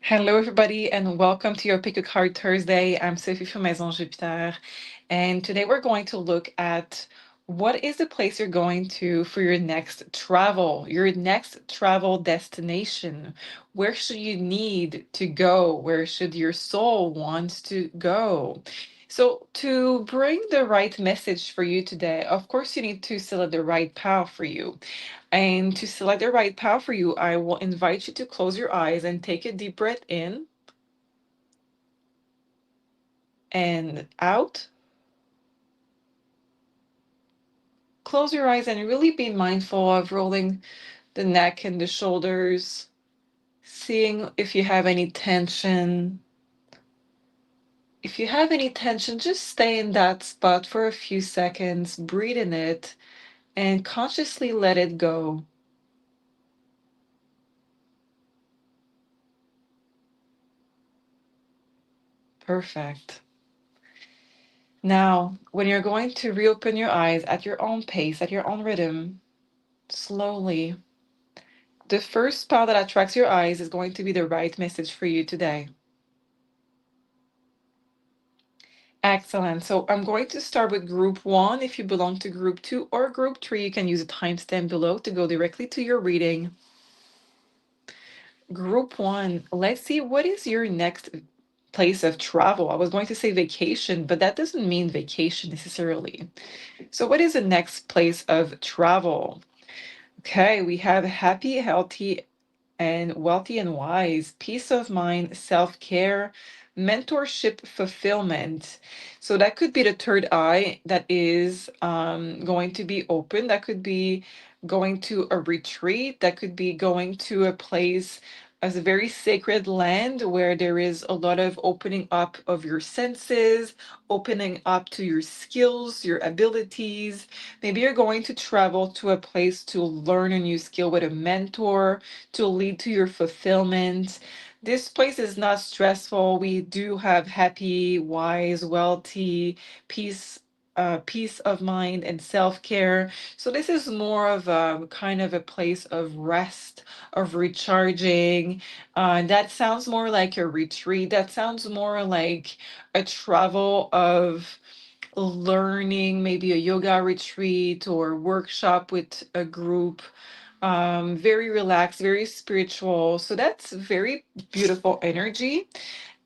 Hello, everybody, and welcome to your Pick a Card Thursday. I'm Sophie from Maison Jupiter, and today we're going to look at what is the place you're going to for your next travel destination. Where should you need to go? Where should your soul want to go? So, to bring the right message for you today, of course, you need to select the right path for you. And to select the right path for you, I will invite you to close your eyes and take a deep breath in and out. Close your eyes and really be mindful of rolling the neck and the shoulders, seeing if you have any tension. If you have any tension, just stay in that spot for a few seconds, breathe in it, and consciously let it go. Perfect. Now, when you're going to reopen your eyes at your own pace, at your own rhythm, slowly, the first spot that attracts your eyes is going to be the right message for you today. Excellent. So I'm going to start with group one. If you belong to group two or group three, you can use a timestamp below to go directly to your reading. Group one, let's see, what is your next place of travel? I was going to say vacation, but that doesn't mean vacation necessarily. So what is the next place of travel? Okay, we have happy, healthy, and wealthy and wise, peace of mind, self-care, mentorship, fulfillment. So that could be the third eye that is going to be open. That could be going to a retreat. That could be going to a place as a very sacred land where there is a lot of opening up of your senses, opening up to your skills, your abilities. Maybe you're going to travel to a place to learn a new skill with a mentor to lead to your fulfillment. This place is not stressful. We do have happy, wise, wealthy, peace. Peace of mind and self-care. So this is more of a kind of a place of rest, of recharging. That sounds more like a retreat. That sounds more like a travel of learning, maybe a yoga retreat or workshop with a group. Very relaxed, very spiritual. So that's very beautiful energy.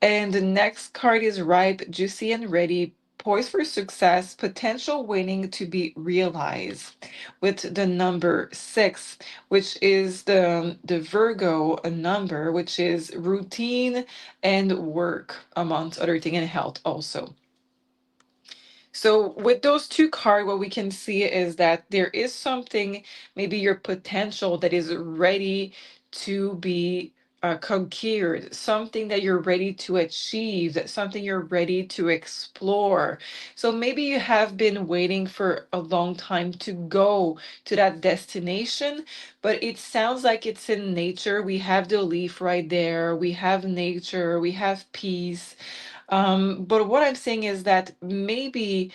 And the next card is ripe, juicy, and ready. Poised for success, potential waiting to be realized with the number six, which is the Virgo number, which is routine and work, amongst other things, and health also. So with those two cards, what we can see is that there is something, maybe your potential that is ready to be conquered, something that you're ready to achieve, that something you're ready to explore. So maybe you have been waiting for a long time to go to that destination, but it sounds like it's in nature. We have the leaf right there. We have nature. We have peace. But what I'm saying is that maybe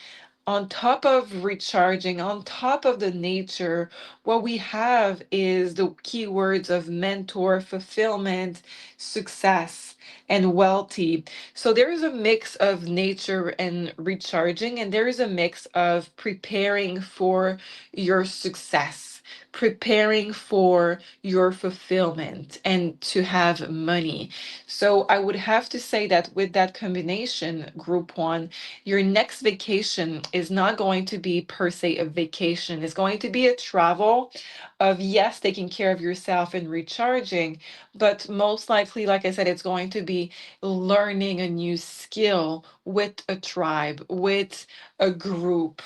on top of recharging, on top of the nature, what we have is the keywords of mentor, fulfillment, success, and wealthy. So there is a mix of nature and recharging, and there is a mix of preparing for your success, preparing for your fulfillment, and to have money. So I would have to say that with that combination, group one, your next vacation is not going to be per se a vacation. It's going to be a travel of, yes, taking care of yourself and recharging, but most likely, like I said, it's going to be learning a new skill with a tribe, with a group.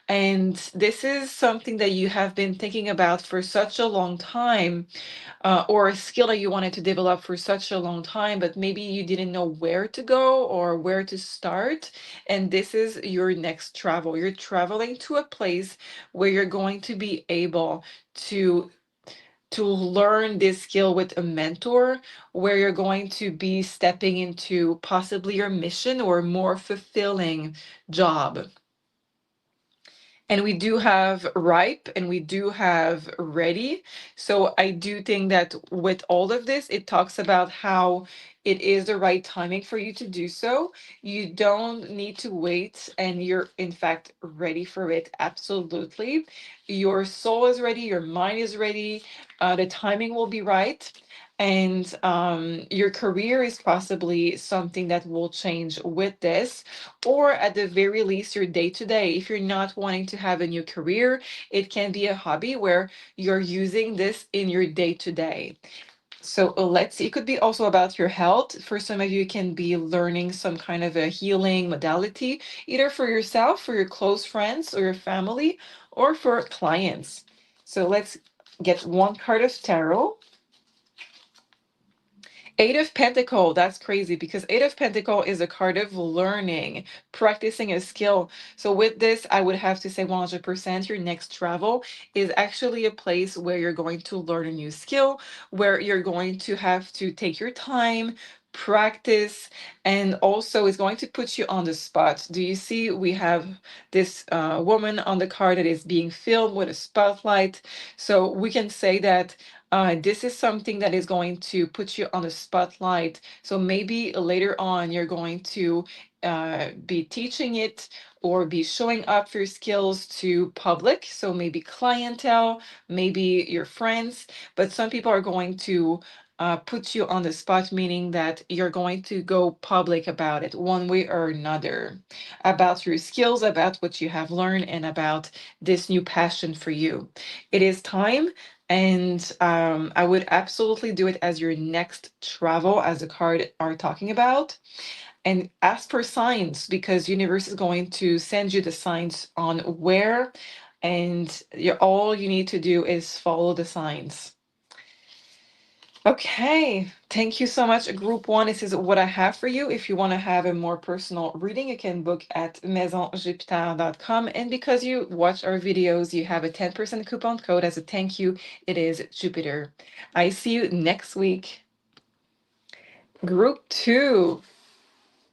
And this is something that you have been thinking about for such a long time, or a skill that you wanted to develop for such a long time, but maybe you didn't know where to go or where to start. And this is your next travel. You're traveling to a place where you're going to be able to learn this skill with a mentor, where you're going to be stepping into possibly your mission or more fulfilling job. And we do have ripe and we do have ready. So I do think that with all of this, it talks about how it is the right timing for you to do so. You don't need to wait, and you're in fact ready for it. Absolutely. Your soul is ready, your mind is ready, the timing will be right. And your career is possibly something that will change with this, or at the very least your day to day. If you're not wanting to have a new career, it can be a hobby where you're using this in your day to day. So let's see, it could be also about your health. For some of you, it can be learning some kind of a healing modality, either for yourself, for your close friends or your family, or for clients. So let's get one card of tarot. Eight of Pentacle, that's crazy because Eight of Pentacle is a card of learning, practicing a skill. So with this, I would have to say 100% your next travel is actually a place where you're going to learn a new skill, where you're going to have to take your time, practice, and also it's going to put you on the spot. Do you see we have this woman on the card that is being filmed with a spotlight? So we can say that this is something that is going to put you on the spotlight. So maybe later on, you're going to be teaching it or be showing up your skills to public. So maybe clientele, maybe your friends, but some people are going to put you on the spot, meaning that you're going to go public about it one way or another, about your skills, about what you have learned, and about this new passion for you. It is time, and I would absolutely do it as your next travel, as the card are talking about. And ask for signs because universe is going to send you the signs on where, and all you need to do is follow the signs. Okay, thank you so much. Group one, this is what I have for you. If you want to have a more personal reading, you can book at maisonjupiter.com. And because you watch our videos, you have a 10% coupon code as a thank you. It is Jupiter. I see you next week. Group two,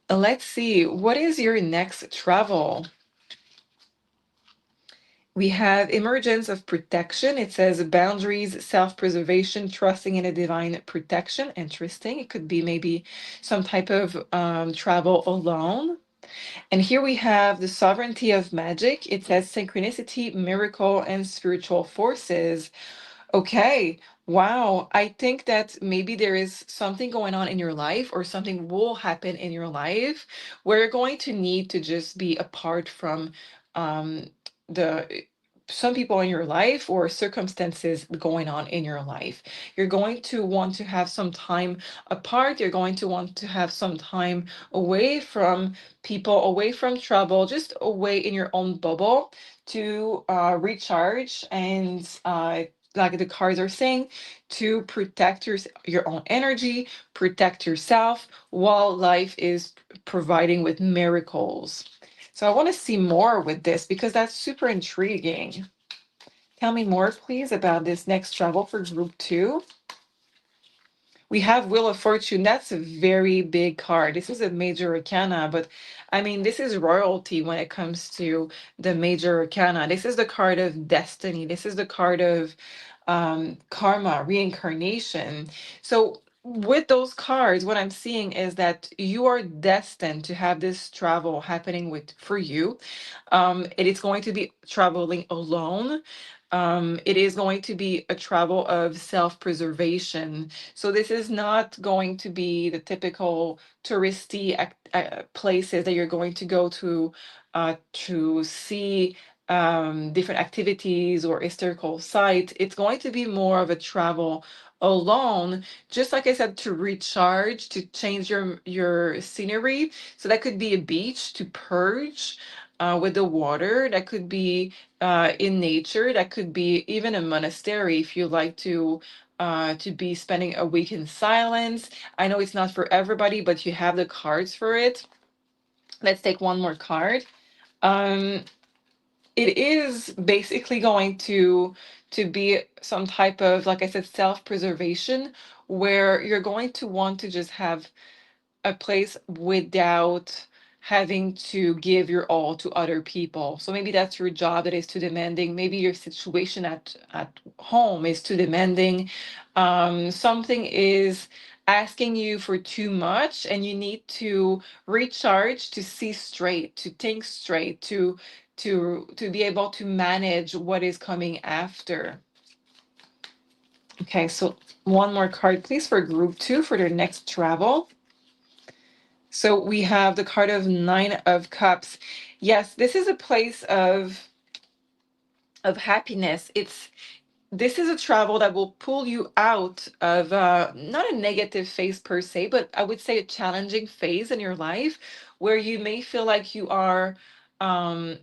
let's see, what is your next travel? We have emergence of protection. It says boundaries, self-preservation, trusting in a divine protection. Interesting. It could be maybe some type of travel alone. And here we have the sovereignty of magic. It says synchronicity, miracle, and spiritual forces. Okay. Wow. I think that maybe there is something going on in your life, or something will happen in your life where you're going to need to just be apart from um, the some people in your life or circumstances going on in your life. You're going to want to have some time apart. You're going to want to have some time away from people, away from trouble, just away in your own bubble to recharge and like the cards are saying, to protect your own energy, protect yourself while life is providing with miracles. So I want to see more with this because that's super intriguing. Tell me more, please, about this next travel for group two. We have Wheel of Fortune. That's a very big card. This is a major arcana, but I mean, this is royalty when it comes to the major arcana. This is the card of destiny. This is the card of karma, reincarnation. So, with those cards, what I'm seeing is that you are destined to have this travel happening with for you. It is going to be traveling alone. It is going to be a travel of self-preservation. So this is not going to be the typical touristy places that you're going to go to see different activities or historical sites. It's going to be more of a travel alone, just like I said, to recharge, to change your scenery. So that could be a beach to purge with the water. That could be in nature. That could be even a monastery if you like to be spending a week in silence. I know it's not for everybody, but you have the cards for it. Let's take one more card. Um, it is basically going to be some type of, like I said, self-preservation, where you're going to want to just have a place without having to give your all to other people. So maybe that's your job that is too demanding. Maybe your situation at home is too demanding. Something is asking you for too much, and you need to recharge, to see straight, to think straight, to be able to manage what is coming after. Okay, so one more card, please, for group two for their next travel. So we have the card of Nine of Cups. Yes, this is a place of happiness. This is a travel that will pull you out of not a negative phase per se, but I would say a challenging phase in your life where you may feel like you are um,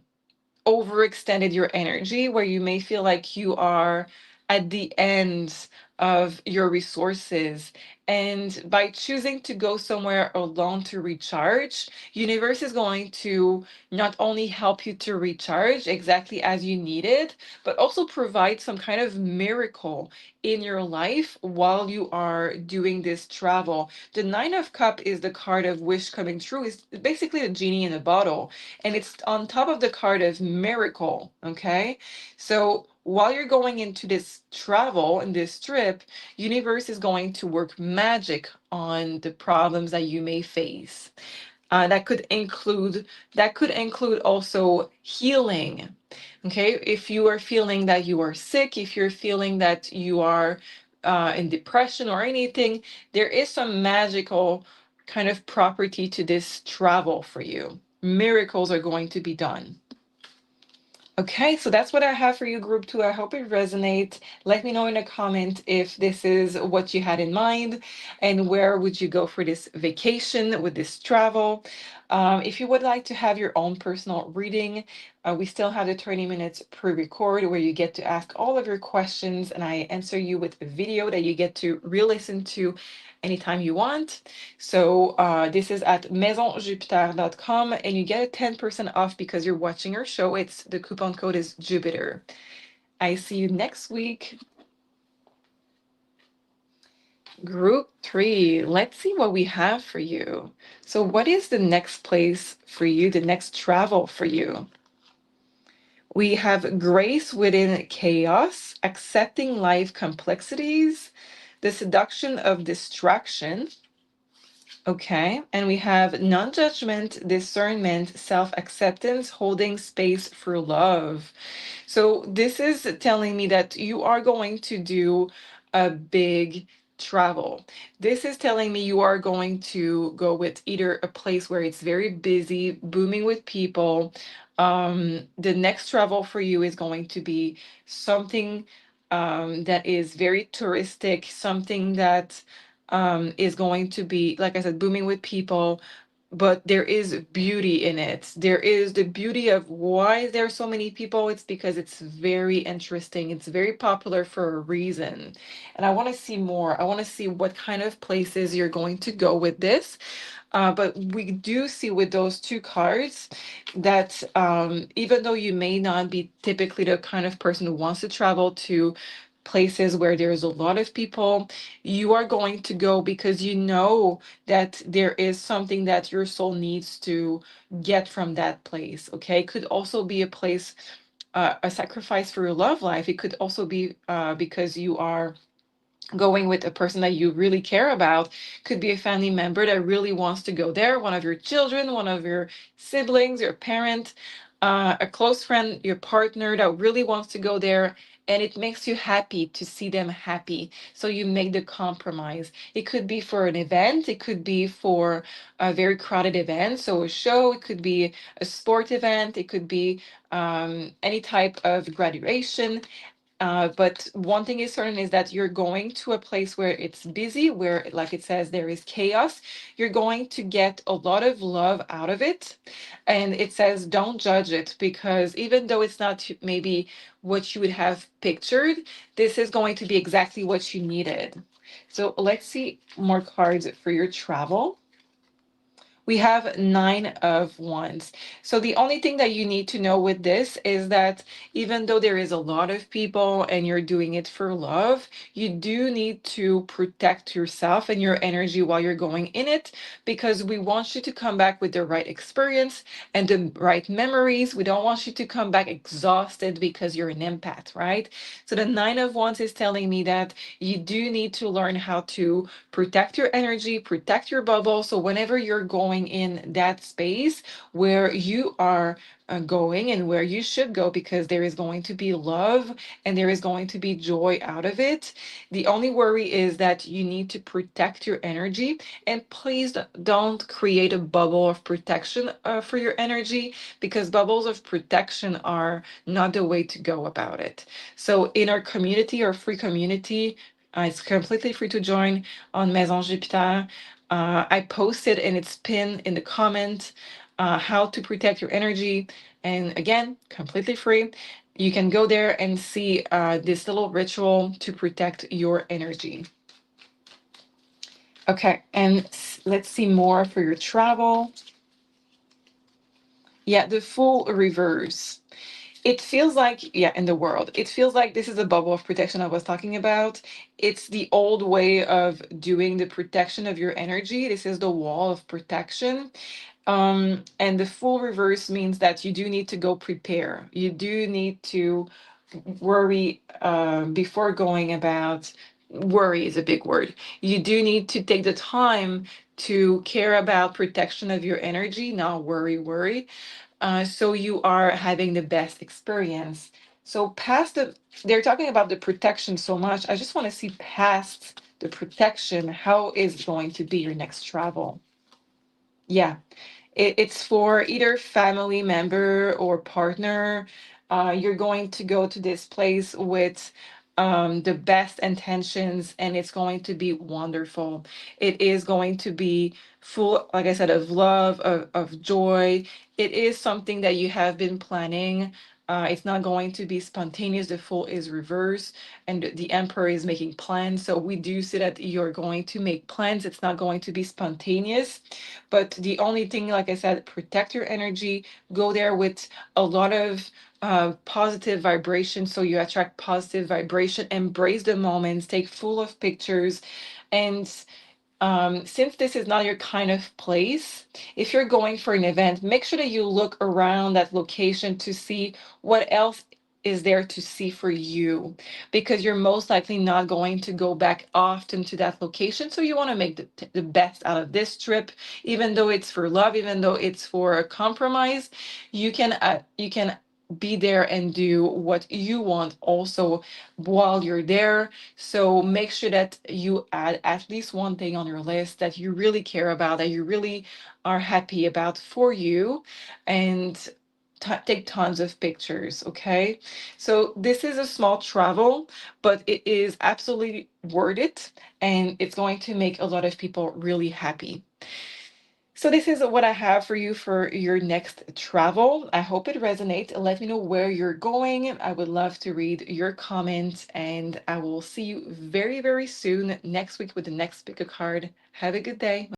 overextended your energy, where you may feel like you are at the end of your resources. And by choosing to go somewhere alone to recharge, universe is going to not only help you to recharge exactly as you need it, but also provide some kind of miracle in your life while you are doing this travel. The Nine of Cup is the card of wish coming true. It's basically the genie in a bottle, and it's on top of the card of miracle. Okay, so while you're going into this travel and this trip, universe is going to work magic on the problems that you may face. That could include also healing. Okay, if you are feeling that you are sick, if you're feeling that you are in depression or anything, there is some magical kind of property to this travel for you. Miracles are going to be done. Okay, so that's what I have for you, group two. I hope it resonates. Let me know in a comment if this is what you had in mind and where would you go for this vacation with this travel. If you would like to have your own personal reading, we still have the 30 minutes pre-record where you get to ask all of your questions and I answer you with a video that you get to re-listen to anytime you want. So this is at maisonjupiter.com and you get a 10% off because you're watching our show. It's the coupon code is Jupiter. I see you next week. Group three, let's see what we have for you. So what is the next place for you, the next travel for you? We have grace within chaos, accepting life complexities, the seduction of distraction. Okay, and we have non-judgment, discernment, self-acceptance, holding space for love. So this is telling me that you are going to do a big travel. This is telling me you are going to go with either a place where it's very busy, booming with people. The next travel for you is going to be something that is very touristic, something that is going to be, like I said, booming with people, but there is beauty in it. There is the beauty of why there are so many people. It's because it's very interesting. It's very popular for a reason. And I want to see more. I want to see what kind of places you're going to go with this. But we do see with those two cards that even though you may not be typically the kind of person who wants to travel to places where there's a lot of people, you are going to go because you know that there is something that your soul needs to get from that place. Okay, it could also be a place, a sacrifice for your love life. It could also be because you are going with a person that you really care about. Could be a family member that really wants to go there, one of your children, one of your siblings, your parent, a close friend, your partner that really wants to go there, and it makes you happy to see them happy, so you make the compromise. It could be for an event, it could be for a very crowded event, so a show, it could be a sport event, it could be any type of graduation. But one thing is certain is that you're going to a place where it's busy, where, like it says, there is chaos. You're going to get a lot of love out of it. And it says, don't judge it, because even though it's not maybe what you would have pictured, this is going to be exactly what you needed. So let's see more cards for your travel. We have Nine of Wands. So the only thing that you need to know with this is that even though there is a lot of people and you're doing it for love, you do need to protect yourself and your energy while you're going in it, because we want you to come back with the right experience and the right memories. We don't want you to come back exhausted because you're an empath, right? So the Nine of Wands is telling me that you do need to learn how to protect your energy, protect your bubble. So whenever you're going in that space where you are going and where you should go, because there is going to be love and there is going to be joy out of it. The only worry is that you need to protect your energy, and please don't create a bubble of protection for your energy, because bubbles of protection are not the way to go about it. So in our community, our free community, it's completely free to join on Maison Jupiter. I posted and it's pinned in the comment how to protect your energy. And again, completely free. You can go there and see this little ritual to protect your energy. Okay, and let's see more for your travel. Yeah, the full reverse. It feels like, yeah, in the world, it feels like this is a bubble of protection I was talking about. It's the old way of doing the protection of your energy. This is the wall of protection. And the full reverse means that you do need to go prepare. You do need to worry before going about. Worry is a big word. You do need to take the time to care about protection of your energy, not worry, so you are having the best experience. So past they're talking about the protection so much. I just want to see past the protection. How is going to be your next travel? Yeah, it's for either family member or partner. You're going to go to this place with the best intentions, and it's going to be wonderful. It is going to be full, like I said, of love, of joy. It is something that you have been planning. It's not going to be spontaneous. The Fool is reversed, and the Emperor is making plans. So we do see that you're going to make plans. It's not going to be spontaneous. But the only thing, like I said, protect your energy, go there with a lot of positive vibration. So you attract positive vibration, embrace the moments, take full of pictures. And since this is not your kind of place, if you're going for an event, make sure that you look around that location to see what else is there to see for you, because you're most likely not going to go back often to that location. So you want to make the best out of this trip, even though it's for love, even though it's for a compromise. You can be there and do what you want also while you're there. So make sure that you add at least one thing on your list that you really care about, that you really are happy about for you, and take tons of pictures. Okay. So this is a small travel, but it is absolutely worth it. And it's going to make a lot of people really happy. So this is what I have for you for your next travel. I hope it resonates. Let me know where you're going. I would love to read your comments, and I will see you very, very soon next week with the next pick a card. Have a good day.